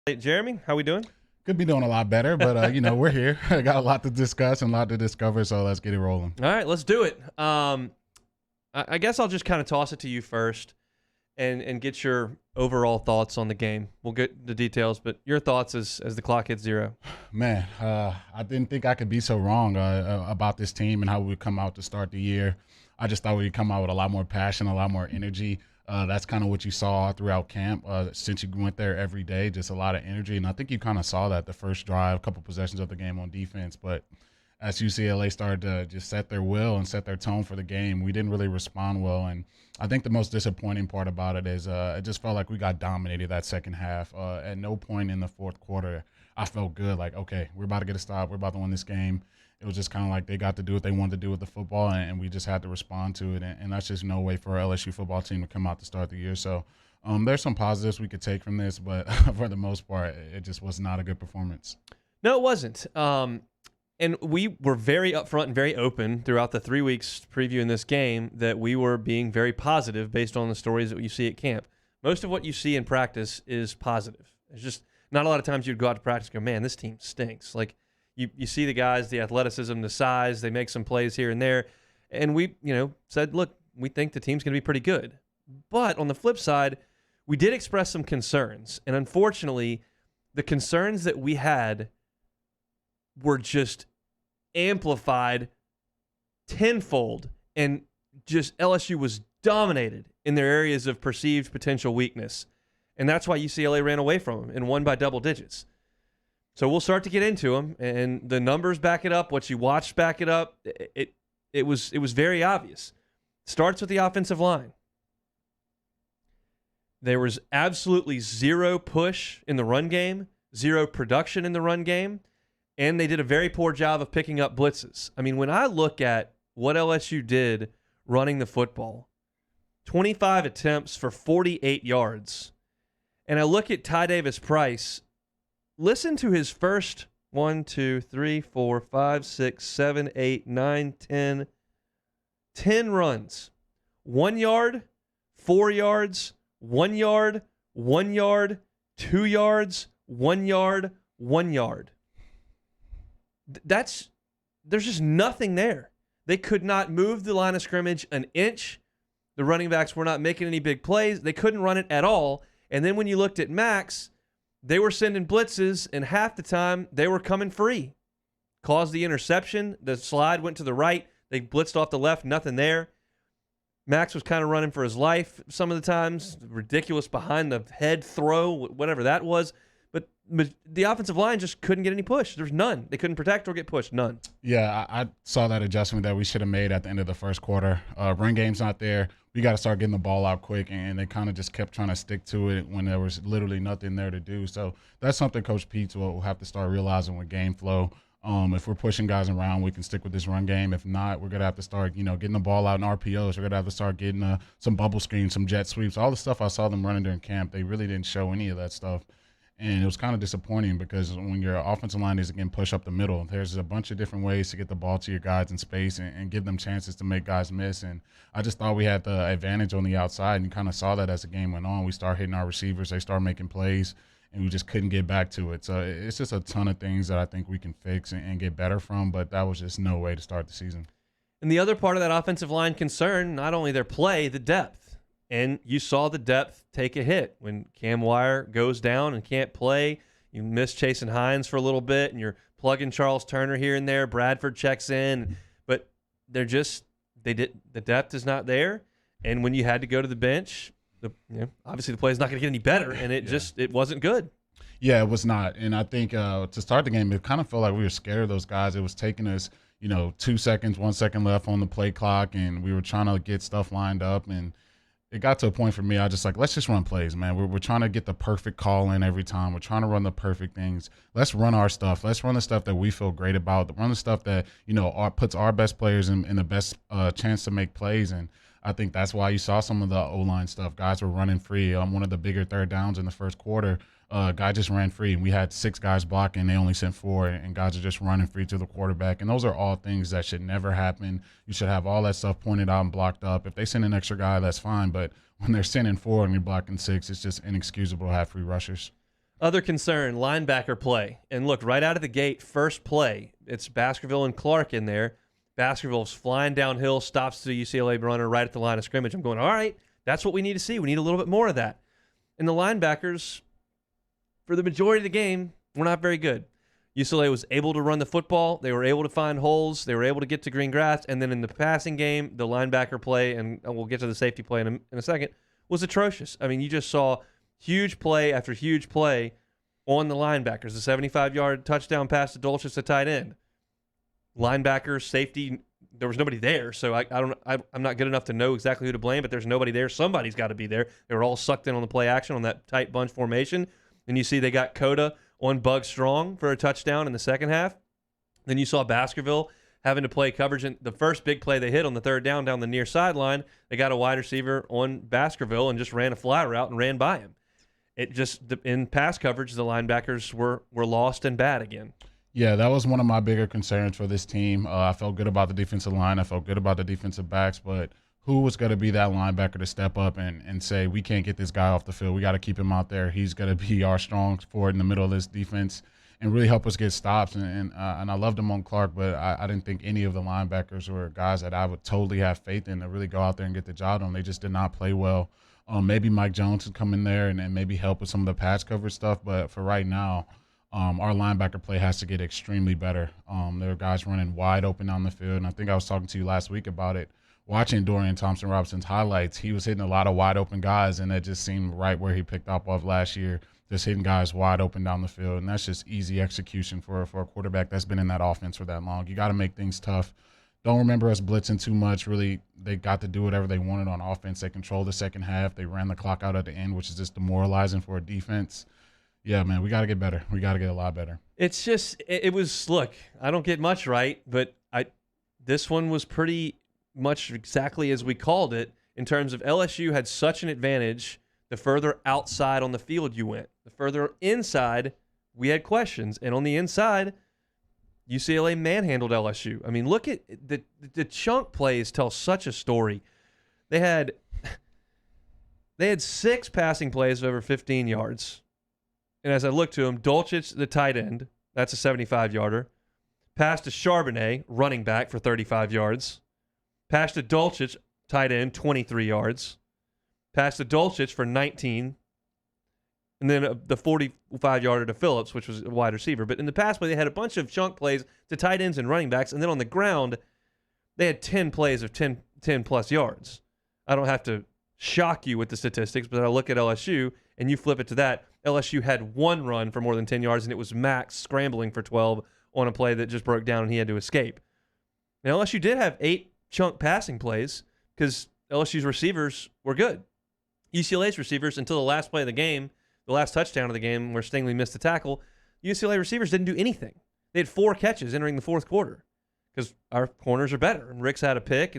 Hey, Jeremy, how we doing? Could be doing a lot better, but we're here. I got a lot to discuss and a lot to discover, so let's get it rolling. All right, let's do it. I guess I'll just kind of toss it to you first and get your overall thoughts on the game. We'll get the details, but your thoughts as the clock hits zero. Man, I didn't think I could be so wrong about this team and how we would come out to start the year. I just thought we'd come out with a lot more passion, a lot more energy. That's kind of what you saw throughout camp since you went there every day, just a lot of energy. And I think you kind of saw that the first drive, a couple possessions of the game on defense. But as UCLA started to just set their will and set their tone for the game, we didn't really respond well. And I think the most disappointing part about it is it just felt like we got dominated that second half. At no point in the fourth quarter, I felt good, like, okay, we're about to get a stop. We're about to win this game. It was just kind of like they got to do what they wanted to do with the football, and we just had to respond to it. And that's just no way for our LSU football team to come out to start the year. So there's some positives we could take from this, but for the most part, it just was not a good performance. No, it wasn't. And we were very upfront and very open throughout the 3 weeks previewing this game that we were being very positive based on the stories that you see at camp. Most of what you see in practice is positive. It's just not a lot of times you'd go out to practice and go, man, this team stinks. Like, You see the guys, the athleticism, the size, they make some plays here and there. And we, said, look, we think the team's going to be pretty good. But on the flip side, we did express some concerns. And unfortunately, the concerns that we had were just amplified tenfold. And just LSU was dominated in their areas of perceived potential weakness. And that's why UCLA ran away from them and won by double digits. So we'll start to get into them, and the numbers back it up. What you watched back it up. It was very obvious. Starts with the offensive line. There was absolutely zero push in the run game, zero production in the run game, and they did a very poor job of picking up blitzes. I mean, when I look at what LSU did running the football, 25 attempts for 48 yards, and I look at Ty Davis Price. Listen to his first 1, 2, 3, 4, 5, 6, 7, 8, 9, 10 runs. 1 yard, 4 yards, 1 yard, 1 yard, 2 yards, 1 yard, 1 yard. There's just nothing there. They could not move the line of scrimmage an inch. The running backs were not making any big plays. They couldn't run it at all. And then when you looked at Max, they were sending blitzes, and half the time they were coming free. Caused the interception. The slide went to the right. They blitzed off the left. Nothing there. Max was kind of running for his life some of the times. Ridiculous behind the head throw, whatever that was. But the offensive line just couldn't get any push. There's none. They couldn't protect or get pushed. None. Yeah, I saw that adjustment that we should have made at the end of the first quarter. Run game's not there. We got to start getting the ball out quick, and they kind of just kept trying to stick to it when there was literally nothing there to do. So that's something Coach Pete will have to start realizing with game flow. If we're pushing guys around, we can stick with this run game. If not, we're going to have to start, getting the ball out in RPOs. We're going to have to start getting some bubble screens, some jet sweeps. All the stuff I saw them running during camp, they really didn't show any of that stuff. And it was kind of disappointing because when your offensive line is again push up the middle, there's a bunch of different ways to get the ball to your guys in space and give them chances to make guys miss. And I just thought we had the advantage on the outside, and you kind of saw that as the game went on. We started hitting our receivers, they started making plays, and we just couldn't get back to it. So it's just a ton of things that I think we can fix and get better from, but that was just no way to start the season. And the other part of that offensive line concern, not only their play, the depth. And you saw the depth take a hit when Cam Wire goes down and can't play. You miss Chasen Hines for a little bit, and you're plugging Charles Turner here and there. Bradford checks in, but the depth is not there. And when you had to go to the bench, obviously the play is not going to get any better, and it wasn't good. Yeah, it was not. And I think to start the game, it kind of felt like we were scared of those guys. It was taking us, 2 seconds, 1 second left on the play clock, and we were trying to get stuff lined up. And it got to a point for me, I just let's just run plays, man. We're trying to get the perfect call in every time. We're trying to run the perfect things. Let's run our stuff. Let's run the stuff that we feel great about. Run the stuff that, puts our best players in the best chance to make plays. And I think that's why you saw some of the O-line stuff. Guys were running free. One of the bigger third downs in the first quarter, guy just ran free. And we had 6 guys blocking. They only sent 4, and guys are just running free to the quarterback. And those are all things that should never happen. You should have all that stuff pointed out and blocked up. If they send an extra guy, that's fine. But when they're sending 4 and you're blocking 6, it's just inexcusable to have free rushers. Other concern, linebacker play. And look, right out of the gate, first play, it's Baskerville and Clark in there. Baskerville's flying downhill, stops the UCLA runner right at the line of scrimmage. I'm going, all right, that's what we need to see. We need a little bit more of that. And the linebackers, for the majority of the game, were not very good. UCLA was able to run the football. They were able to find holes. They were able to get to green grass. And then in the passing game, the linebacker play, and we'll get to the safety play in a second, was atrocious. I mean, you just saw huge play after huge play on the linebackers. The 75-yard touchdown pass to Dulcich, the tight end. Linebacker, safety, there was nobody there, so I'm not good enough to know exactly who to blame, but there's nobody there. Somebody's got to be there. They were all sucked in on the play action on that tight bunch formation. And you see they got Coda on Bug Strong for a touchdown in the second half. Then you saw Baskerville having to play coverage. In the first big play they hit on the third down the near sideline, they got a wide receiver on Baskerville and just ran a fly route and ran by him. It just, in pass coverage, the linebackers were lost and bad again. Yeah, that was one of my bigger concerns for this team. I felt good about the defensive line. I felt good about the defensive backs, but who was going to be that linebacker to step up and say, we can't get this guy off the field. We got to keep him out there. He's going to be our strong forward in the middle of this defense and really help us get stops. And I loved him on Clark, but I didn't think any of the linebackers were guys that I would totally have faith in to really go out there and get the job done. They just did not play well. Maybe Mike Jones could come in there and maybe help with some of the pass coverage stuff, but for right now, our linebacker play has to get extremely better. There are guys running wide open down the field, and I think I was talking to you last week about it. Watching Dorian Thompson-Robinson's highlights, he was hitting a lot of wide open guys, and that just seemed right where he picked up off last year, just hitting guys wide open down the field, and that's just easy execution for a quarterback that's been in that offense for that long. You got to make things tough. Don't remember us blitzing too much. Really, they got to do whatever they wanted on offense. They controlled the second half. They ran the clock out at the end, which is just demoralizing for a defense. Yeah, man, we got to get better. We got to get a lot better. It's just, it was, look, I don't get much right, but this one was pretty much exactly as we called it in terms of LSU had such an advantage the further outside on the field you went. The further inside, we had questions. And on the inside, UCLA manhandled LSU. I mean, look at the chunk plays tell such a story. They had 6 passing plays of over 15 yards. And as I look to him, Dulcich, the tight end, that's a 75-yarder. Pass to Charbonnet, running back, for 35 yards. Pass to Dulcich, tight end, 23 yards. Pass to Dulcich for 19. And then the 45-yarder to Phillips, which was a wide receiver. But in the pass play, they had a bunch of chunk plays to tight ends and running backs. And then on the ground, they had 10 plays of 10-plus yards. I don't have to shock you with the statistics, but I look at LSU, and you flip it to that. LSU had 1 run for more than 10 yards, and it was Max scrambling for 12 on a play that just broke down, and he had to escape. Now, LSU did have 8 chunk passing plays because LSU's receivers were good. UCLA's receivers, until the last play of the game, the last touchdown of the game where Stingley missed the tackle, UCLA receivers didn't do anything. They had 4 catches entering the fourth quarter because our corners are better. And Rick's had a pick,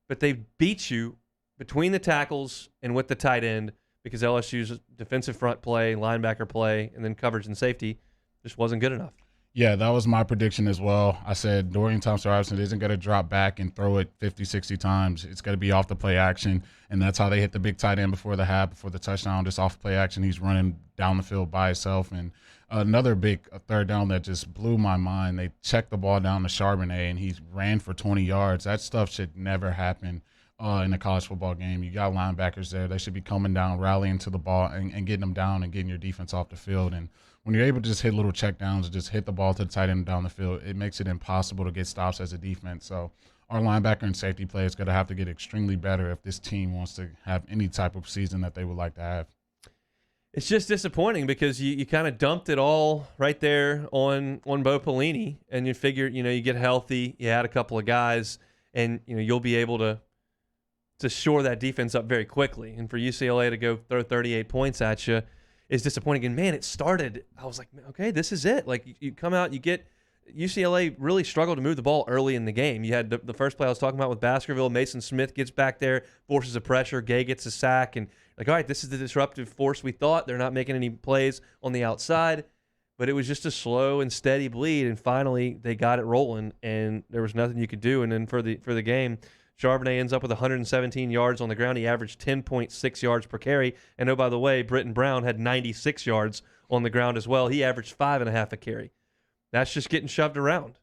but they beat you between the tackles and with the tight end because LSU's defensive front play, linebacker play, and then coverage and safety just wasn't good enough. Yeah, that was my prediction as well. I said Dorian Thompson-Robinson isn't going to drop back and throw it 50, 60 times. It's going to be off the play action, and that's how they hit the big tight end before the half, before the touchdown, just off play action. He's running down the field by himself. And another big third down that just blew my mind, they checked the ball down to Charbonnet, and he ran for 20 yards. That stuff should never happen in a college football game. You got linebackers there. They should be coming down, rallying to the ball, and getting them down and getting your defense off the field. And when you're able to just hit little check downs and just hit the ball to the tight end down the field, it makes it impossible to get stops as a defense. So our linebacker and safety play is going to have to get extremely better if this team wants to have any type of season that they would like to have. It's just disappointing because you kind of dumped it all right there on Bo Pelini, and you figure, you get healthy, you add a couple of guys, and you'll be able to shore that defense up very quickly. And for UCLA to go throw 38 points at you is disappointing. And, man, it started – I was like, okay, this is it. Like, you come out, you get – UCLA really struggled to move the ball early in the game. You had the first play I was talking about with Baskerville. Mason Smith gets back there, forces a pressure. Gay gets a sack. And, like, all right, this is the disruptive force we thought. They're not making any plays on the outside. But it was just a slow and steady bleed. And finally, they got it rolling, and there was nothing you could do. And then for the game – Charbonnet ends up with 117 yards on the ground. He averaged 10.6 yards per carry. And, oh, by the way, Britton Brown had 96 yards on the ground as well. He averaged 5.5 a carry. That's just getting shoved around.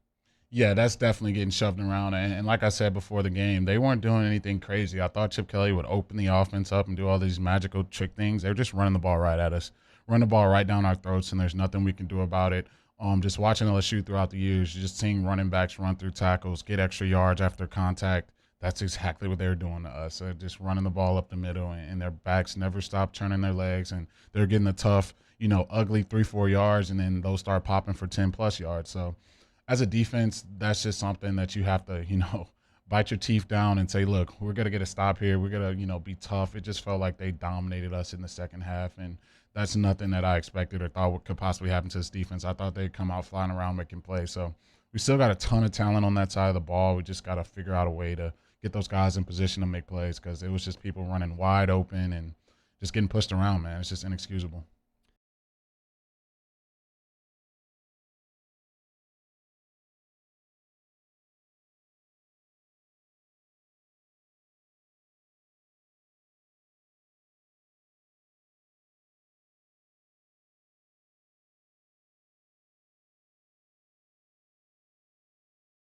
Yeah, that's definitely getting shoved around. And like I said before the game, they weren't doing anything crazy. I thought Chip Kelly would open the offense up and do all these magical trick things. They're just running the ball right at us, run the ball right down our throats, and there's nothing we can do about it. Just watching LSU throughout the years, just seeing running backs run through tackles, get extra yards after contact. That's exactly what they're doing to us. They're just running the ball up the middle, and their backs never stop turning their legs, and they're getting the tough, ugly 3-4 yards, and then they'll start popping for 10+ yards. So as a defense, that's just something that you have to, bite your teeth down and say, look, we're going to get a stop here. We're going to, be tough. It just felt like they dominated us in the second half, and that's nothing that I expected or thought could possibly happen to this defense. I thought they'd come out flying around making plays. So we still got a ton of talent on that side of the ball. We just got to figure out a way to get those guys in position to make plays, because it was just people running wide open and just getting pushed around, man. It's just inexcusable.